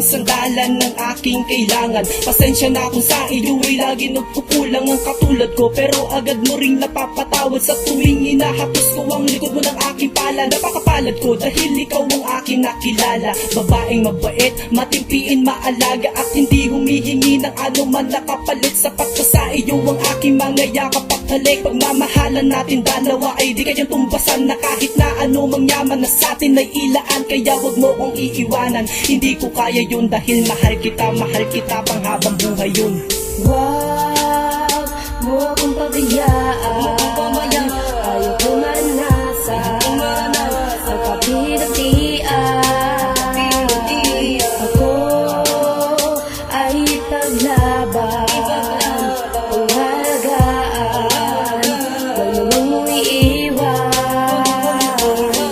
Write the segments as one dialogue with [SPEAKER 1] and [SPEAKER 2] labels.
[SPEAKER 1] sandalan ng aking kailangan. Pasensya na kung sa iyo ay lagi nagkukulang ang katulad ko, pero agad mo ring napapatawad sa tuwing inahapos ko ang likod mo ng aking pala. Napakapalad ko dahil ikaw ang aking nakilala. Babaeng mabait, matimpiin, maalaga at hindi humihingi ng anuman na kapalit. Sapat ko sa iyo ang aking mga yakap at halik. Pagmamahalan natin dalawa ay di kayang tumbasan, na kahit na ano mangyaman na sa atin ay ilaan. Kaya wag mo kong iiwanan, hindi ko kaya yun dahil mahal kita pang habang buhay yun.
[SPEAKER 2] Wag mo akong pabayaan, ayaw ko maranasan ang kapinagtian. Ako ay paglaban, pangalagaan, wag mo iiwan.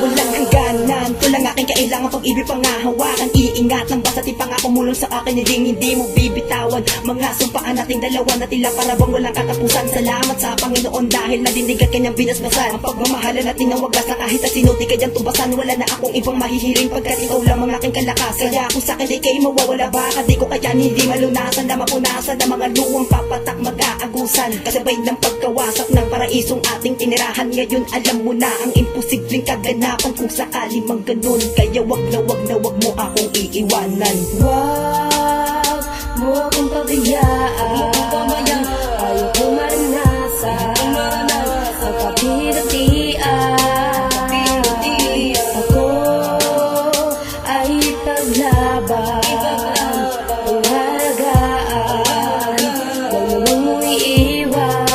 [SPEAKER 1] Walang hangganan, kulang aking kailangan pag-ibig pangahawakan. Iingat ng basta pangako mulong sa akin, hindi mo bibitawan. Mga sumpaan nating dalawa na tila para bang walang katapusan. Salamat sa Panginoon dahil nadindigan kanyang binasbasan. Ang pagmamahalan natin na wagas na kahit na sinuti ka dyan tumbasan. Wala na akong ibang mahihiling pagkat ikaw lang ang aking kalakas. Kaya kung sa akin di kayo mawawala, baka di ko kaya hindi malunasan na mapunasan ng mga luwang papatak mag-aagusan. Kasabay ng pagkawasak ng paraisong ating tinirahan. Ngayon alam mo na ang imposibleng kaganapan kung sakali mang ganun. Kaya wag na wag mo akong iiwanan.
[SPEAKER 2] Wag mo akong pabayaan, ayaw ko maranasan ang kapinagtian. Ako ay paglaban, pangalagaan, wag mo iiwan.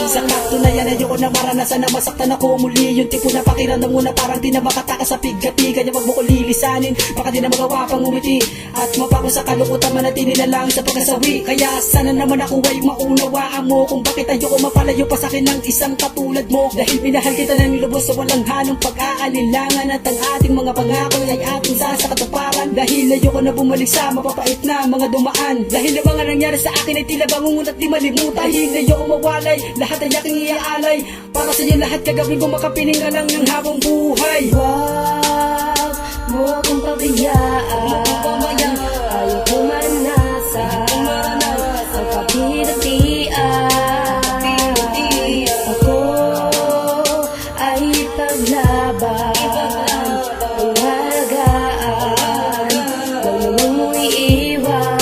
[SPEAKER 1] Sa kakto na yan, ayoko na maranasan na masaktan ako muli. Yung tipo na pakiramdam mo na parang di na makatakas sa pigati. Kaya wag mo ko lilisanin, baka di na magawa pang umiti. At mapako sa kalukutan, manatili na lang sa pagkasawi. Kaya sana naman ako ay maunawaan mo kung bakit ayoko mapalayo pa sa akin ng isang katulad mo. Dahil minahal kita ng lubos sa walang halong pag-aalilangan. At ang ating mga pangako ay ating sasakatuparan. Dahil ayoko na bumalik sa mapapait na mga dumaan. Dahil ang mga nangyari sa akin ay tila bangungot at di malimutan. Dahil ayoko mawalay, lahat ay aking iaalay. Para sa iyo lahat kagawin ko, makapiling ka lang ng habang buhay.
[SPEAKER 2] Wag mo akong pabayaan, ayaw ko maranasan ang kapinagtian. Ako ay paglaban, pangalagaan, wag mo iiwan.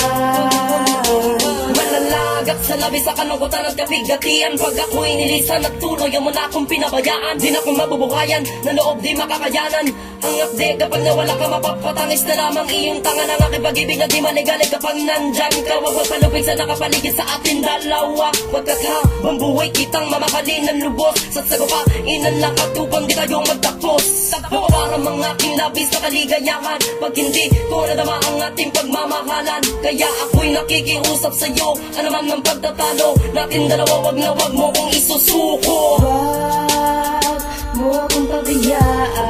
[SPEAKER 3] Malalagak sa labi sa kanugutan at kabigatian. Pag ako'y nilisan at tuloy mo na akong pinabayaan. Di na akong mabubuhayan, na loob di makakayanan. Ang update kapag nawala ka, mapapatangis na lamang iyong tanga ng aking pag-ibig na di manigalig kapag nandyan ka. Huwag magpalupig sa nakapaligid sa atin dalawa. Pagkakabang buhay kitang mamahalin ng lubos. Sa sagupa, inan lang katupang di tayo magtapos. Takbo para mga aking labis na kaligayahan. Pag hindi ko nadama ang ating pagmamahalan, kaya ako'y nakikiusap sa'yo. Ano man ang pagtatalo natin dalawa, wag na wag mo kong isusuko.
[SPEAKER 2] Wag mo akong pabayaan,